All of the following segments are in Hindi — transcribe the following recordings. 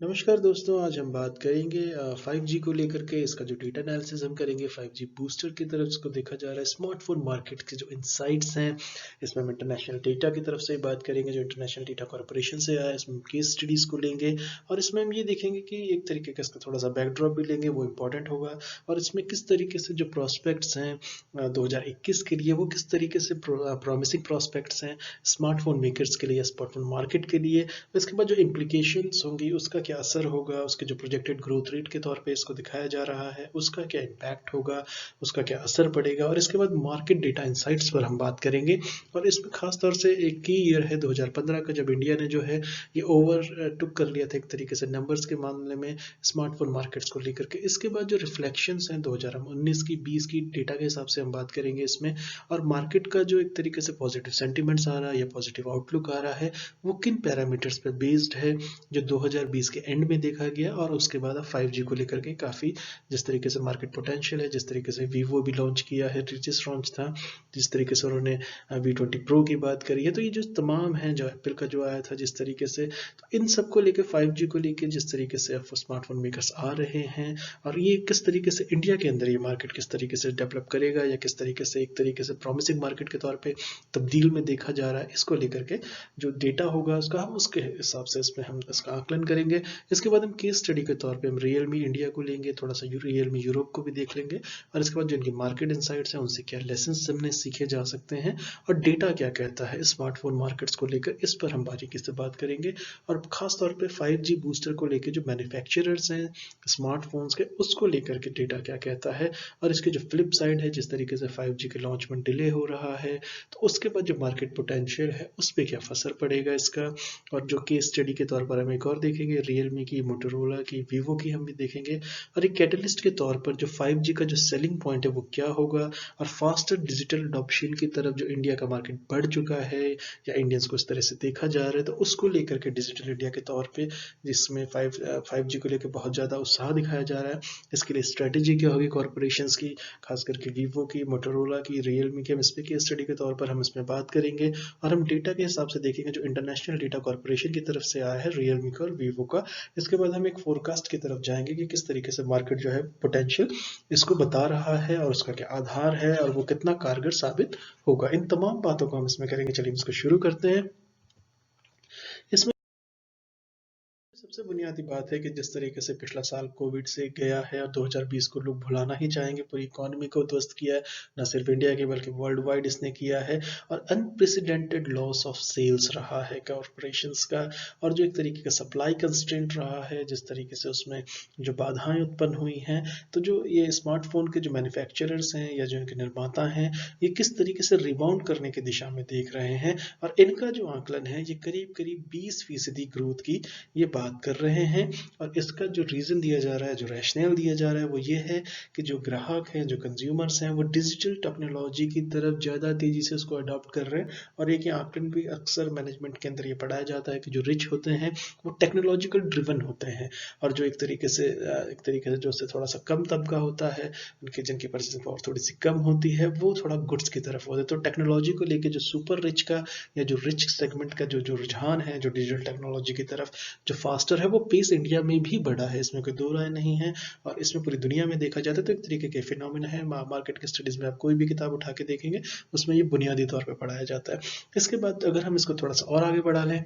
नमस्कार दोस्तों, आज हम बात करेंगे 5G को लेकर के। इसका जो डेटा एनालिसिस हम करेंगे 5G बूस्टर की तरफ इसको देखा जा रहा है। स्मार्टफोन मार्केट के जो इनसाइट्स हैं, इसमें हम इंटरनेशनल डेटा की तरफ से बात करेंगे जो इंटरनेशनल डेटा कॉर्पोरेशन से आया है। इसमें हम केस स्टडीज़ को लेंगे और इसमें हम ये देखेंगे कि एक तरीके का इसका थोड़ा सा बैकड्रॉप भी लेंगे, वो इम्पोर्टेंट होगा। और इसमें किस तरीके से जो प्रॉस्पेक्ट्स हैं 2021 के लिए, वो किस तरीके से प्रॉमिसिंग प्रॉस्पेक्ट्स हैं स्मार्टफोन मेकर्स के लिए, स्मार्टफोन मार्केट के लिए। इसके बाद जो इम्प्लीकेशंस होंगी, उसका क्या असर होगा, उसके जो प्रोजेक्टेड ग्रोथ रेट के तौर पे इसको दिखाया जा रहा है, उसका क्या इम्पैक्ट होगा, उसका क्या असर पड़ेगा। और इसके बाद मार्केट डेटा इंसाइट्स पर हम बात करेंगे। और इसमें खास तौर से एक की ईयर है 2015 का, जब इंडिया ने जो है ये ओवर टुक कर लिया था एक तरीके से नंबर्स के मामले में स्मार्टफोन मार्केट्स को लेकर के। इसके बाद जो रिफ्लेक्शंस हैं 2019 की 20 की डेटा के हिसाब से हम बात करेंगे इसमें। और मार्केट का जो एक तरीके से पॉजिटिव सेंटिमेंट्स आ रहा है या पॉजिटिव आउटलुक आ रहा है, वो किन पैरामीटर्स पर बेस्ड है जो 2020 के एंड में देखा गया। और उसके बाद अब 5G को लेकर के काफ़ी जिस तरीके से मार्केट पोटेंशियल है, जिस तरीके से वीवो भी लॉन्च किया है, रिचेस लॉन्च था, जिस तरीके से उन्होंने V20 प्रो की बात करी है, तो ये जो तमाम है जो एप्पल का जो आया था जिस तरीके से, तो इन सब को लेकर 5G को लेकर जिस तरीके से अब स्मार्टफोन मेकर्स आ रहे हैं, और ये किस तरीके से इंडिया के अंदर ये मार्केट किस तरीके से डेवलप करेगा या किस तरीके से एक तरीके से प्रॉमिसिंग मार्केट के तौर पे तब्दील में देखा जा रहा है, इसको लेकर के जो डेटा होगा उसका हम उसके हिसाब से इसमें हम इसका आकलन करेंगे। इसके बाद हम केस स्टडी के तौर पे हम रियलमी इंडिया को लेंगे, थोड़ा सा रियलमी यूरोप को भी देख लेंगे। और इसके बाद जो इनकी मार्केट इनसाइट्स हैं, उनसे क्या लेसन हमने सीखे जा सकते हैं और डेटा क्या कहता है स्मार्टफोन मार्केट्स को लेकर, इस पर हम बारीकी से बात करेंगे। और खास तौर पे 5G बूस्टर को लेकर जो मैन्युफैक्चरर्स हैं स्मार्टफोन्स के, उसको लेकर के डेटा क्या कहता है। और इसके जो फ्लिप साइड है, जिस तरीके से 5G के लॉन्च में डिले हो रहा है, तो उसके बाद जो मार्केट पोटेंशियल है उस पर क्या असर पड़ेगा इसका। और जो केस स्टडी के तौर पर हम एक और देखेंगे, रियलमी की, मोटोरोला की, वीवो की हम भी देखेंगे। और एक कैटलिस्ट के तौर पर जो 5G का जो सेलिंग पॉइंट है वो क्या होगा। और फास्टर डिजिटल अडॉप्शन की तरफ जो इंडिया का मार्केट बढ़ चुका है या इंडियंस को इस तरह से देखा जा रहा है, तो उसको लेकर के डिजिटल इंडिया के तौर पे जिसमें 5G को लेकर बहुत ज़्यादा उत्साह दिखाया जा रहा है, इसके लिए स्ट्रेटेजी क्या होगी कॉरपोरेशन की, खास करके वीवो की, मोटोरोला की, रियलमी की। हम इस पर केस स्टडी के तौर पर हम इसमें बात करेंगे। और हम डेटा के हिसाब से देखेंगे जो इंटरनेशनल डेटा कॉर्पोरेशन की तरफ से आया है रियलमी का और वीवो का। इसके बाद हम एक फोरकास्ट की तरफ जाएंगे कि किस तरीके से मार्केट जो है पोटेंशियल इसको बता रहा है और उसका क्या आधार है और वो कितना कारगर साबित होगा। इन तमाम बातों को हम इसमें करेंगे। चलिए इसको शुरू करते हैं। इसमें सबसे बुनियादी बात है कि जिस तरीके से पिछला साल कोविड से गया है और 2020 को लोग भुलाना ही चाहेंगे, पूरी इकोनॉमी को ध्वस्त किया है, न सिर्फ इंडिया की बल्कि वर्ल्ड वाइड इसने किया है। और अनप्रेसिडेंटेड लॉस ऑफ सेल्स रहा है कॉरपोरेशंस का। और जो एक तरीके का सप्लाई कंस्ट्रेंट रहा है, जिस तरीके से उसमें जो बाधाएं उत्पन्न हुई हैं, तो जो ये स्मार्टफोन के जो मैन्युफैक्चरर्स हैं या जो इनके निर्माता हैं, ये किस तरीके से रिबाउंड करने की दिशा में देख रहे हैं। और इनका जो आंकलन है ये करीब करीब 20% ग्रोथ की ये बात कर रहे हैं। और इसका जो रीज़न दिया जा रहा है, जो रैशनल दिया जा रहा है, वो ये है कि जो ग्राहक हैं, जो कंज्यूमर्स हैं, वो डिजिटल टेक्नोलॉजी की तरफ ज़्यादा तेज़ी से उसको अडॉप्ट कर रहे हैं। और एक ये आंकलन भी अक्सर मैनेजमेंट के अंदर ये पढ़ाया जाता है कि जो रिच होते हैं वो टेक्नोलॉजिकल ड्रिवन होते हैं, और जो एक तरीके से जो उससे थोड़ा सा कम तबका होता है, उनके जिनकी परचेसिंग पावर थोड़ी सी कम होती है, वो थोड़ा गुड्स की तरफ होते हैं। तो टेक्नोलॉजी को लेके जो सुपर रिच का या जो रिच सेगमेंट का जो जो रुझान है जो डिजिटल टेक्नोलॉजी की तरफ जो फास्टर है, वो पेस इंडिया में भी बढ़ा है, इसमें कोई दो राय नहीं है। और इसमें पूरी दुनिया में देखा जाता है तो एक तरीके के फिनोमिना है। मार्केट के स्टडीज में आप कोई भी किताब उठा के देखेंगे, उसमें ये बुनियादी तौर पर पढ़ाया जाता है। इसके बाद अगर हम इसको थोड़ा सा और आगे बढ़ा लें,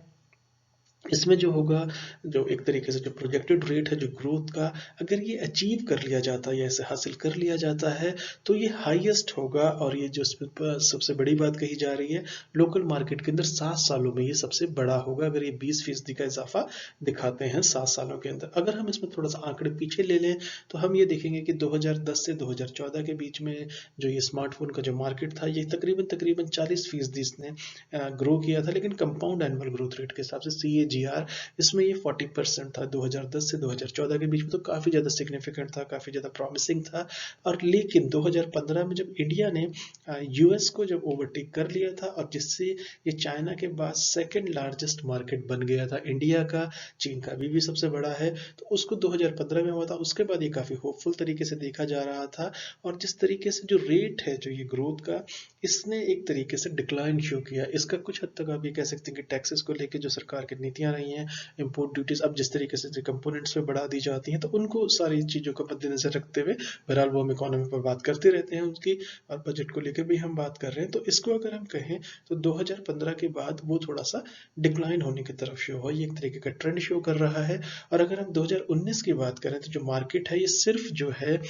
इसमें जो होगा, जो एक तरीके से जो प्रोजेक्टेड रेट है जो ग्रोथ का, अगर ये अचीव कर लिया जाता है या इसे हासिल कर लिया जाता है, तो ये हाईएस्ट होगा। और ये जो सबसे बड़ी बात कही जा रही है, लोकल मार्केट के अंदर 7 सालों में ये सबसे बड़ा होगा, अगर ये 20% का इजाफा दिखाते हैं 7 सालों के अंदर। अगर हम इसमें थोड़ा सा आंकड़े पीछे ले लें, तो हम ये देखेंगे कि 2010 से 2014 के बीच में जो ये स्मार्टफोन का जो मार्केट था, ये तकरीबन तकरीबन 40% इसने ग्रो किया था। लेकिन कंपाउंड एनुअल ग्रोथ रेट के हिसाब से CAGR, इसमें ये 40% था 2010 से 2014 के बीच में, तो काफ़ी ज़्यादा सिग्निफिकेंट था, काफ़ी ज़्यादा प्रॉमिसिंग था। और लेकिन 2015 में जब इंडिया ने US को जब ओवरटेक कर लिया था, और जिससे ये चाइना के बाद सेकेंड लार्जेस्ट मार्केट बन गया था इंडिया का, चीन का भी सबसे बड़ा है, तो उसको 2015 में हुआ था। उसके बाद ये काफ़ी होपफुल तरीके से देखा जा रहा था। और जिस तरीके से जो रेट है जो ये ग्रोथ का, इसने एक तरीके से डिक्लाइन शो किया। इसका कुछ हद तक आप ये कह सकते हैं कि टैक्सेस को लेके जो सरकार की नीति चलतियाँ रही हैं, इम्पोर्ट ड्यूटीज़ अब जिस तरीके से कंपोनेंट्स पे बढ़ा दी जाती हैं, तो उनको सारी चीज़ों को मद्देनज़र रखते हुए बहरहाल वो हम इकोनॉमी पर बात करते रहते हैं उसकी, और बजट को लेकर भी हम बात कर रहे हैं। तो इसको अगर हम कहें तो 2015 के बाद वो थोड़ा-सा डिक्लाइन होने की तरफ शो हुआ, ये एक तरीके का ट्रेंड शो कर रहा है। और अगर हम 2019 की बात करें तो जो मार्केट है ये सिर्फ जो है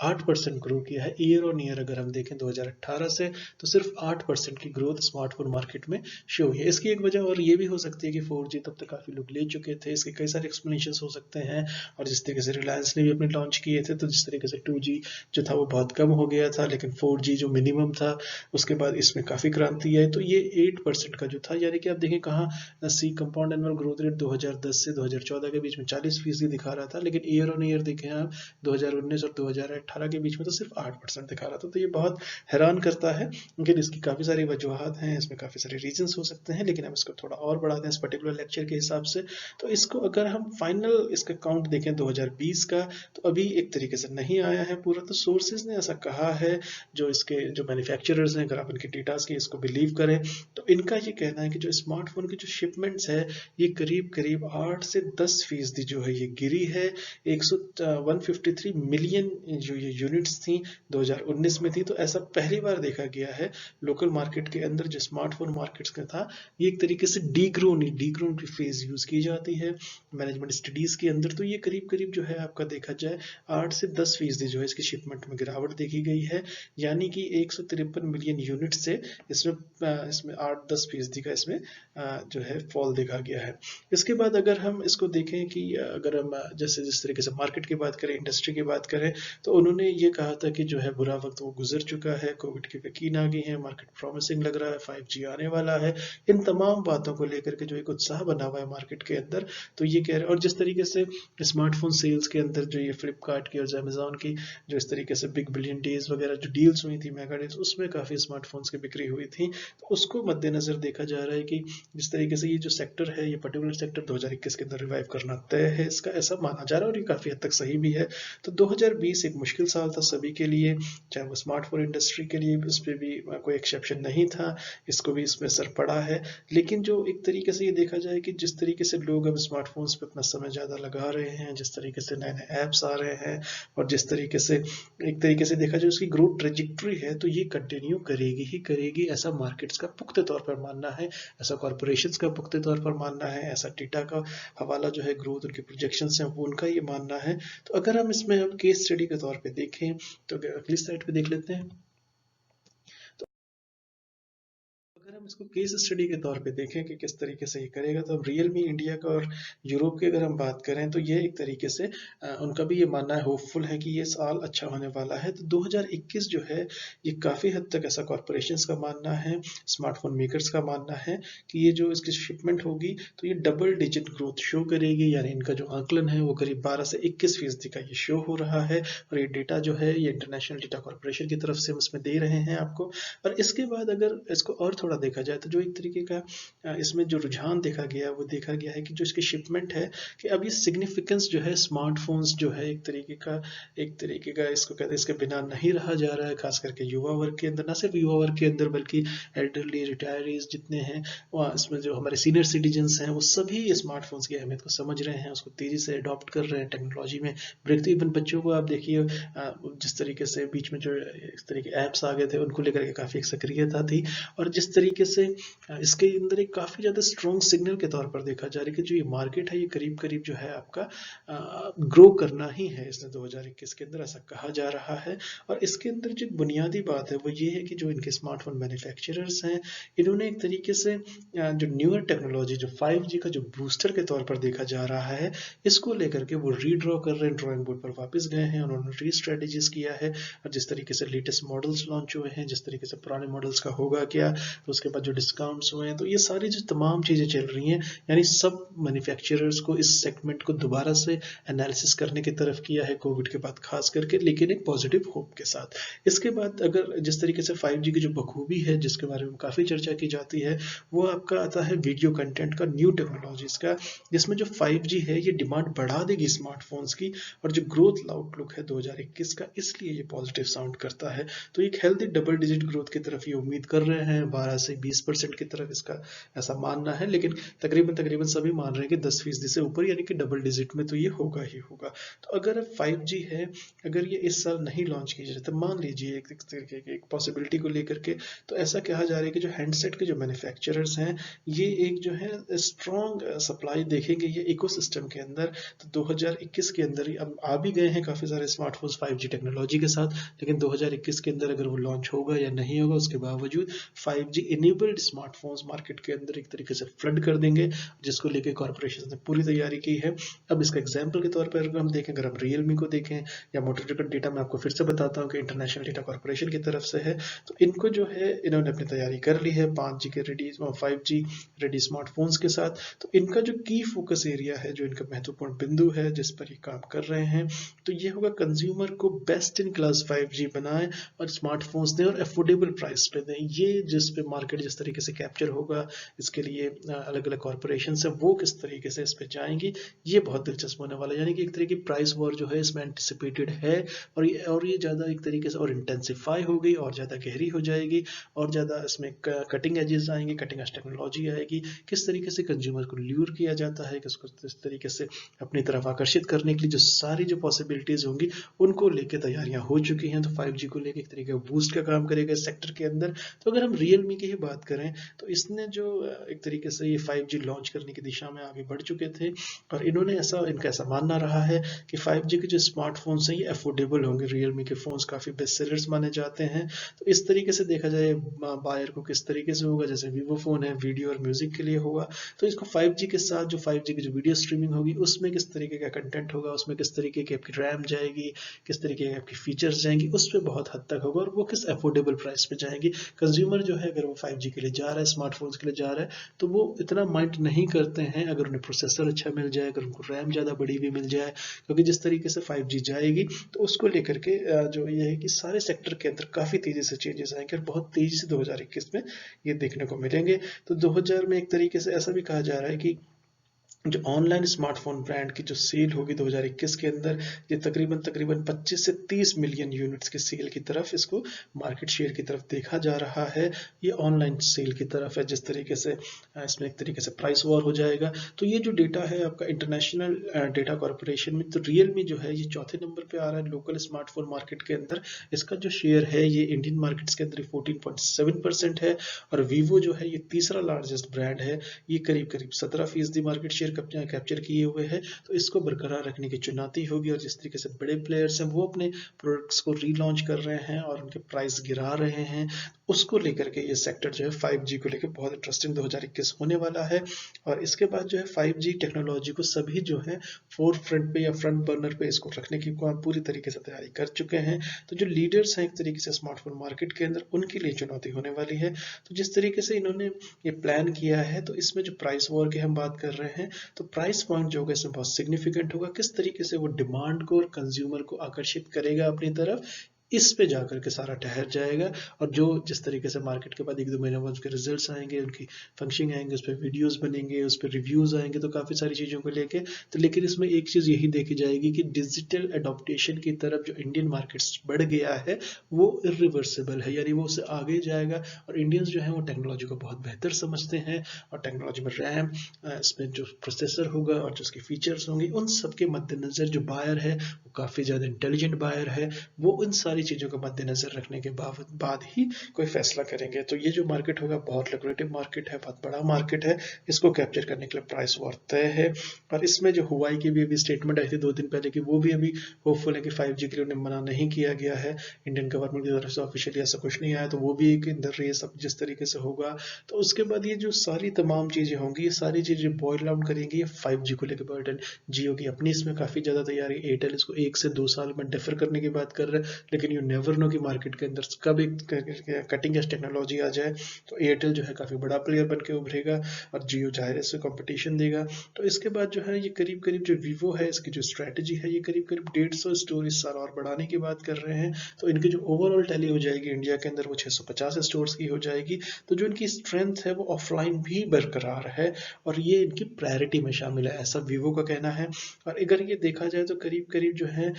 8% ग्रो किया है ईयर ऑन ईयर। अगर हम देखें 2018 से तो सिर्फ 8% की ग्रोथ स्मार्टफोन मार्केट में शो हुई है। इसकी एक वजह और ये भी हो सकती है कि 4G तब तक काफ़ी लोग ले चुके थे, इसके कई सारे एक्सप्लेनेशन हो सकते हैं। और जिस तरीके से रिलायंस ने भी अपने लॉन्च किए थे, तो जिस तरीके से 2G जो था वो बहुत कम हो गया था, लेकिन 4G जो मिनिमम था उसके बाद इसमें काफ़ी क्रांति आई। तो ये 8% का जो था, यानी कि आप देखें कहाँ सी कंपाउंड एनुअल ग्रोथ रेट 2010 से 2014 के बीच में 40% दिखा रहा था, लेकिन ईयर ऑन ईयर देखें आप 2019 और 2018 के बीच में तो सिर्फ 8% दिखा रहा था। तो ये बहुत हैरान करता है, लेकिन इसकी काफ़ी सारी वजूहत हैं, इसमें काफ़ी सारे रीजंस हो सकते हैं, लेकिन हम इसको थोड़ा और बढ़ाते हैं इस पर्टिकुलर लेक्चर के हिसाब से। तो इसको अगर हम फाइनल इसका काउंट देखें 2020 का, तो अभी एक तरीके से नहीं आया है पूरा। तो सोर्सेज ने ऐसा कहा है, जो इसके जो मैन्युफैक्चरर्स हैं, अगर आप इनके डेटास की इसको बिलीव करें, तो इनका ये कहना है कि जो स्मार्टफोन की जो शिपमेंट्स है ये करीब करीब 8 से 10% जो है ये गिरी है। 153 मिलियन जो ये यूनिट्स थी 2019 में थी, तो ऐसा पहली बार देखा गया है लोकल मार्केट के अंदर जो स्मार्टफोन मार्केट्स का था, ये एक तरीके से डीग्रोन की फेज यूज की जाती है मैनेजमेंट स्टडीज के अंदर। तो ये करीब करीब जो है आपका देखा जाए 8 से 10% जो है इसकी शिपमेंट में गिरावट देखी गई है, यानी कि 153 मिलियन यूनिट से इसमें 8-10% का इसमें जो है फॉल देखा गया है। इसके बाद अगर हम इसको देखें कि अगर हम जैसे जिस तरीके से मार्केट की बात करें, इंडस्ट्री की बात करें, तो उन्होंने ये कहा था कि जो है बुरा वक्त वो गुजर चुका है, कोविड की वैक्सीन आ गई है, मार्केट प्रॉमिसिंग लग रहा है, 5G आने वाला है। इन तमाम बातों को लेकर के जो एक उत्साह बना हुआ है मार्केट के अंदर, तो ये कह रहे हैं। और जिस तरीके से स्मार्टफोन सेल्स के अंदर जो ये फ्लिपकार्ट की और अमेजोन की जो इस तरीके से बिग बिलियन डेज वगैरह जो डील्स हुई थी, मेगा डील्स, उसमें काफ़ी स्मार्टफोन्स की बिक्री हुई थी। तो उसको मद्देनजर देखा जा रहा है कि जिस तरीके से ये जो सेक्टर है, ये पर्टिकुलर सेक्टर 2021 के अंदर रिवाइव करना तय है, इसका ऐसा माना जा रहा है, और ये काफ़ी हद तक सही भी है। तो 2020 एक मुश्किल साल था सभी के लिए, चाहे वो स्मार्टफोन इंडस्ट्री के लिए, उस पर भी कोई एक्सेप्शन नहीं था, इसको भी इसमें असर पड़ा है। लेकिन जो एक तरीके से ये देखा जाए कि जिस तरीके से लोग अब स्मार्टफोन्स पे अपना समय ज़्यादा लगा रहे हैं, जिस तरीके से नए नए ऐप्स आ रहे हैं, और जिस तरीके से एक तरीके से देखा जाए उसकी ग्रोथ ट्रेजेक्ट्री है, तो ये कंटिन्यू करेगी ही करेगी, ऐसा मार्केट्स का पुख्ते तौर पर मानना है, ऐसा कॉरपोरेशंस का पुख्ते तौर पर मानना है, ऐसा डेटा का हवाला जो है ग्रोथ उनके प्रोजेक्शंस हैं वो उनका ये मानना है। तो अगर हम इसमें अब केस स्टडी के तौर पे देखें, तो अगली स्लाइड पे देख लेते हैं। अगर हम इसको केस स्टडी के तौर पे देखें कि किस तरीके से ये करेगा, तो अब रियलमी इंडिया का और यूरोप की अगर हम बात करें, तो ये एक तरीके से उनका भी ये मानना है, होपफुल है कि ये साल अच्छा होने वाला है। तो 2021 जो है ये काफ़ी हद तक ऐसा कॉरपोरेशंस का मानना है, स्मार्टफोन मेकर्स का मानना है कि ये जो इसकी शिपमेंट होगी तो ये डबल डिजिट ग्रोथ शो करेगी, यानी इनका जो आंकलन है वो करीब 12 से 21% का ये शो हो रहा है। और ये डेटा जो है ये इंटरनेशनल डेटा कॉरपोरेशन की तरफ से हम इसमें दे रहे हैं आपको। और इसके बाद अगर इसको और थोड़ा देखा जाए, तो जो एक तरीके का इसमें जो रुझान देखा गया वो देखा गया है कि जो इसकी शिपमेंट है, कि अब ये सिग्निफिकेंस जो है स्मार्टफोन्स जो है एक तरीके का इसको कहते हैं इसके बिना नहीं रहा जा रहा है, खास करके युवा वर्ग के अंदर, ना सिर्फ युवा वर्ग के अंदर बल्कि एल्डरली रिटायरीज जितने हैं, वहाँ इसमें जो हमारे सीनियर सिटीजन्स हैं वो सभी स्मार्टफोन्स की अहमियत को समझ रहे हैं, उसको तेज़ी से अडॉप्ट कर रहे हैं, टेक्नोलॉजी में ब्रेक। इवन बच्चों को आप देखिए जिस तरीके से बीच में जो इस तरह के ऐप्स आ गए थे उनको लेकर के काफ़ी एक सक्रियता थी, और जिस तरीके से इसके अंदर एक काफ़ी ज़्यादा स्ट्रॉन्ग सिग्नल के तौर पर देखा जा रहा है कि जो ये मार्केट है ये करीब करीब जो है आपका ग्रो करना ही है इसने 2021 के अंदर, ऐसा कहा जा रहा है। और इसके अंदर जो बुनियादी बात है वो ये है कि जो इनके स्मार्टफोन मैन्युफैक्चरर्स हैं, इन्होंने एक तरीके से जो न्यूअर टेक्नोलॉजी जो 5G का जो बूस्टर के तौर पर देखा जा रहा है, इसको लेकर के वो रीड्रॉ कर रहे हैं, ड्रॉइंग बोर्ड पर वापस गए हैं, उन्होंने री स्ट्रेटेजीज किया है, और जिस तरीके से लेटेस्ट मॉडल्स लॉन्च हुए हैं, जिस तरीके से पुराने मॉडल्स का होगा क्या, तो उसके बाद जो डिस्काउंट्स हुए हैं, तो ये सारी जो तमाम चीज़ें चल रही हैं, यानी सब मैन्युफैक्चरर्स को इस सेगमेंट को दोबारा से एनालिसिस करने की तरफ किया है कोविड के बाद खास करके, लेकिन एक पॉजिटिव होप के साथ। इसके बाद अगर जिस तरीके से 5G की जो बखूबी है जिसके बारे में काफ़ी चर्चा की जाती है, वो आपका आता है वीडियो कंटेंट का, न्यू टेक्नोलॉजीज का, जिसमें जो 5G है ये डिमांड बढ़ा देगी स्मार्टफोन्स की, और जो ग्रोथ आउटलुक है 2021 का, इसलिए ये पॉजिटिव साउंड करता है। तो एक हेल्दी डबल डिजिट ग्रोथ की तरफ ये उम्मीद कर रहे हैं, 12 से 20% की तरफ इसका ऐसा मानना है, लेकिन तकरीबन सभी मान रहे हैं कि 10% से ऊपर यानी कि डबल डिजिट में तो ये होगा ही होगा। तो अगर अब 5G है, अगर ये इस साल नहीं लॉन्च की जाए तो मान लीजिए एक तरीके की एक पॉसिबिलिटी को लेकर के, तो ऐसा कहा जा रहा है कि जो हैंडसेट के जो मैन्युफैक्चरर्स हैं ये एक जो है स्ट्रॉन्ग सप्लाई देखेंगे ये इकोसिस्टम के अंदर। तो 2021 के अंदर ही अब आ भी गए हैं काफ़ी सारे स्मार्टफोन्स 5G टेक्नोलॉजी के साथ, लेकिन 2021 के अंदर अगर वो लॉन्च होगा या नहीं होगा उसके बावजूद 5G इनेबल्ड स्मार्टफोन्स मार्केट के अंदर एक तरीके से फ्लड कर देंगे, जिसको लेके कॉर्पोरेशन ने पूरी तैयारी की है। अब इसका एग्जाम्पल के तौर पर अगर हम देखें, अगर हम रियलमी को देखें या मोटोरोला डेटा मैं आपको फिर से बताता हूँ कि इंटरनेशनल डेटा कॉर्पोरेशन की तरफ से है, तो इनको जो है इन्होंने अपनी तैयारी कर ली है 5G के रेडी 5G रेडी स्मार्टफोन्स के साथ। तो इनका जो की फोकस एरिया है, जो इनका महत्वपूर्ण बिंदु है जिस पर ये काम कर रहे हैं, तो ये होगा कंज्यूमर को बेस्ट इन क्लास 5G बनाएं और स्मार्टफोन्स दें और अफोर्डेबल प्राइस पे दें। ये जिस पे मार्केट जिस तरीके से कैप्चर होगा, इसके लिए अलग अलग कॉर्पोरेशन है वो किस तरीके से इस पे जाएंगी, ये बहुत दिलचस्प होने वाला है। यानी कि एक तरह की प्राइस वॉर जो है इसमें एंटिसिपेटेड है और ये ज़्यादा एक तरीके से और इंटेंसिफाई हो गई और ज़्यादा गहरी हो जाएगी और ज़्यादा इसमें कटिंग एजेस आएंगे, कटिंग एज टेक्नोलॉजी आएगी, किस तरीके से कंज्यूमर को ल्यूर किया जाता है, किसको किस तरीके से अपनी तरफ आकर्षित करने के लिए जो सारी जो पॉसिबिलिटीज़ होंगी उनको लेके तैयारियां हो चुकी हैं। तो 5G को लेके एक तरीके का बूस्ट का काम करेगा इस सेक्टर के अंदर। तो अगर हम रियलमी की ही बात करें तो इसने जो एक तरीके से ये 5G लॉन्च करने की दिशा में आगे बढ़ चुके थे और इन्होंने इनका ऐसा मानना रहा है कि 5G के जो स्मार्टफोन्स हैं ये अफोर्डेबल होंगे। रियलमी के फ़ोन्स काफ़ी बेस्ट सेलर्स माने जाते हैं। तो इस तरीके से देखा जाए बायर को किस तरीके से होगा, जैसे वीवो फ़ोन है वीडियो और म्यूज़िक के लिए होगा, तो इसको 5G के साथ जो 5G की जो वीडियो स्ट्रीमिंग होगी उसमें किस तरीके का कंटेंट होगा, उसमें किस तरीके की आपकी रैम जाएगी, किस तरीके की आपकी फीचर्स जाएंगी, उस पर बहुत हद तक होगा और वो किस अफोर्डेबल प्राइस पे जाएंगी। कंज्यूमर जो है अगर वो 5G के लिए जा रहा है, स्मार्टफोन्स के लिए जा रहा है, तो वो इतना माइंड नहीं करते हैं अगर उन्हें प्रोसेसर अच्छा मिल जाए, अगर उनको रैम ज़्यादा बड़ी भी मिल जाए, क्योंकि जिस तरीके से 5G जाएगी तो उसको लेकर के जो ये है कि सारे सेक्टर के अंदर काफ़ी तेज़ी से चेंजेस आएंगे और बहुत तेज़ी से 2021 में ये देखने को मिलेंगे। तो 2000 में एक तरीके से ऐसा भी कहा जा रहा है कि जो ऑनलाइन स्मार्टफोन ब्रांड की जो सेल होगी 2021 के अंदर, ये तकरीबन 25 से 30 मिलियन यूनिट्स की सेल की तरफ इसको मार्केट शेयर की तरफ देखा जा रहा है। ये ऑनलाइन सेल की तरफ है, जिस तरीके से इसमें एक तरीके से प्राइस वॉर हो जाएगा। तो ये जो डेटा है आपका इंटरनेशनल डेटा कॉर्पोरेशन में, तो रियलमी जो है ये चौथे नंबर पे आ रहा है लोकल स्मार्टफोन मार्केट के अंदर। इसका जो शेयर है ये इंडियन मार्केट्स के अंदर 14.7% है और वीवो जो है ये तीसरा लार्जेस्ट ब्रांड है, ये करीब 17% मार्केट शेयर कैप्चर किए हुए हैं। तो इसको बरकरार रखने की चुनौती होगी और जिस तरीके से बड़े प्लेयर्स हैं वो अपने प्रोडक्ट्स को रीलॉन्च कर रहे हैं और उनके प्राइस गिरा रहे हैं, उसको लेकर के ये सेक्टर जो है 5G को लेकर बहुत इंटरेस्टिंग 2021 होने वाला है। और इसके बाद जो है 5G टेक्नोलॉजी को सभी जो है फोर फ्रंट पे या फ्रंट बर्नर पे इसको रखने की पूरी तरीके से तैयारी कर चुके हैं। तो जो लीडर्स हैं एक तरीके से स्मार्टफोन मार्केट के अंदर, उनके लिए चुनौती होने वाली है। तो जिस तरीके से इन्होंने ये प्लान किया है, तो इसमें जो प्राइस वॉर की हम बात कर रहे हैं, तो प्राइस पॉइंट जो होगा इसमें बहुत सिग्निफिकेंट होगा। किस तरीके से वो डिमांड को और कंज्यूमर को आकर्षित करेगा अपनी तरफ, इस पे जाकर के सारा ठहर जाएगा। और जो जिस तरीके से मार्केट के बाद 1-2 महीने बाद उसके रिजल्ट्स आएंगे, उनकी फंक्शनिंग आएंगे, उस पर वीडियोस बनेंगे, उस पर रिव्यूज आएंगे, तो काफ़ी सारी चीज़ों को लेके। तो लेकिन इसमें एक चीज़ यही देखी जाएगी कि डिजिटल एडॉप्टेशन की तरफ जो इंडियन मार्केट्स बढ़ गया है वो इरिवर्सिबल है, यानी वो उससे आगे जाएगा। और इंडियंस जो है वो टेक्नोलॉजी को बहुत बेहतर समझते हैं और टेक्नोलॉजी में रैम, इसमें जो प्रोसेसर होगा और जो उसके फीचर्स होंगे, उन सब के मद्देनज़र जो बायर है वो काफ़ी ज़्यादा इंटेलिजेंट बायर है, वो उन सारी चीज़ों को मद्देनजर रखने के बाद ही कोई फैसला करेंगे। तो ये जो मार्केट होगा बहुत लुक्रेटिव मार्केट है, बहुत बड़ा मार्केट है, इसको कैप्चर करने के लिए प्राइस वॉर तय है। और इसमें जो हुआई की भी अभी स्टेटमेंट आई थी 2 दिन पहले कि वो भी अभी होपफुल है कि 5G के लिए उन्हें मना नहीं किया गया है, इंडियन गवर्नमेंट की तरफ से ऑफिशियली ऐसा कुछ नहीं आया, तो वो भी एक अंदर रेस अब जिस तरीके से होगा। तो उसके बाद ये जो सारी तमाम चीज़ें होंगी, ये सारी चीज़ें बॉयल आउट करेंगी ये 5G को लेकर। बर्डन जियो की अपनी इसमें काफ़ी ज़्यादा तैयारी, एयरटेल इसको 1 से 2 साल में डिफर करने की बात कर रहा है, लेकिन यू नेवर नो कि मार्केट के अंदर कब एक कटिंग एज टेक्नोलॉजी आ जाए। तो एयरटेल जो है काफ़ी बड़ा प्लेयर बन के उभरेगा और जियो जाहिर से कंपटीशन देगा। तो इसके बाद जो है ये करीब जो वीवो है इसकी जो स्ट्रैटेजी है, ये करीब 150 स्टोर इस साल और बढ़ाने की बात कर रहे हैं। तो इनकी जो ओवरऑल टैली हो जाएगी इंडिया के अंदर वो 650 स्टोर्स की हो जाएगी। तो जो इनकी स्ट्रेंथ है वो ऑफलाइन भी बरकरार है और ये इनकी प्रायोरिटी में शामिल है, ऐसा वीवो का कहना है। और अगर ये देखा जाए तो करीब जो है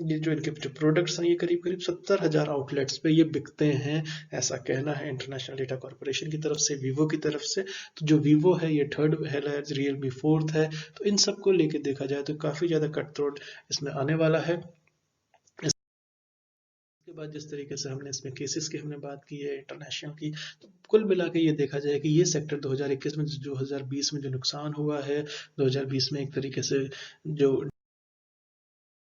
ये जो इनके जो प्रोडक्ट्स हैं ये करीब करीब 70,000 आउटलेट्स पे ये बिकते हैं, ऐसा कहना है इंटरनेशनल डेटा कॉरपोरेशन की तरफ से, वीवो की तरफ से। तो जो वीवो है ये थर्ड है, रियलमी फोर्थ है। तो इन सबको लेके देखा जाए तो काफ़ी ज़्यादा कट थ्रोट इसमें आने वाला है। इसके बाद जिस तरीके से हमने इसमें केसेस की हमने बात की है इंटरनेशनल की, तो कुल मिला के ये देखा जाए कि ये सेक्टर 2021 में 2020 में जो नुकसान हुआ है, 2020 में एक तरीके से जो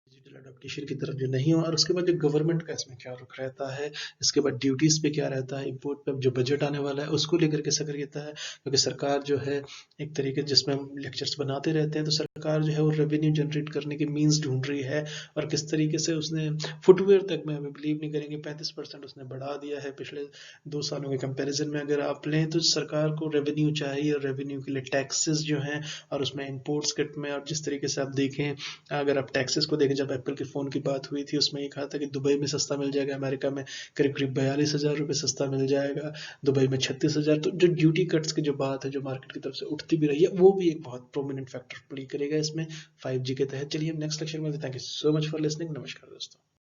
डिजिटल अडॉप्टेशन की तरफ जो नहीं हुआ, और उसके बाद जो गवर्नमेंट का इसमें क्या रुख रहता है, इसके बाद ड्यूटीज़ पे क्या रहता है, इंपोर्ट पे जो बजट आने वाला है उसको लेकर के सक्रियता है, क्योंकि सरकार जो है एक तरीके जिसमें हम लेक्चर्स बनाते रहते हैं, तो सरकार जो है वो रेवेन्यू जनरेट करने के मीन्स ढूंढ रही है। और किस तरीके से उसने फुटवेयर तक में हमें बिलीव नहीं करेंगे 35% उसने बढ़ा दिया है पिछले 2 सालों के कंपेरिजन में। अगर आप लें तो सरकार को रेवेन्यू चाहिए, और रेवेन्यू के लिए टैक्सेस जो हैं, और उसमें इंपोर्ट्स किट में, और जिस तरीके से आप देखें, अगर आप टैक्सेस को देखें, जब एप्पल के फ़ोन की बात हुई थी उसमें ये कहा था कि दुबई में सस्ता मिल जाएगा, अमेरिका में करीब करीब 42,000 रुपये सस्ता मिल जाएगा, दुबई में 36,000। तो जो ड्यूटी कट्स की जो बात है, जो मार्केट की तरफ से उठती भी रही है, वो भी एक बहुत प्रोमिनेंट फैक्टर प्ले करेगा इसमें 5G के तहत। चलिए हम नेक्स्ट लेक्चर में, thank you so much for listening. नमस्कार दोस्तों।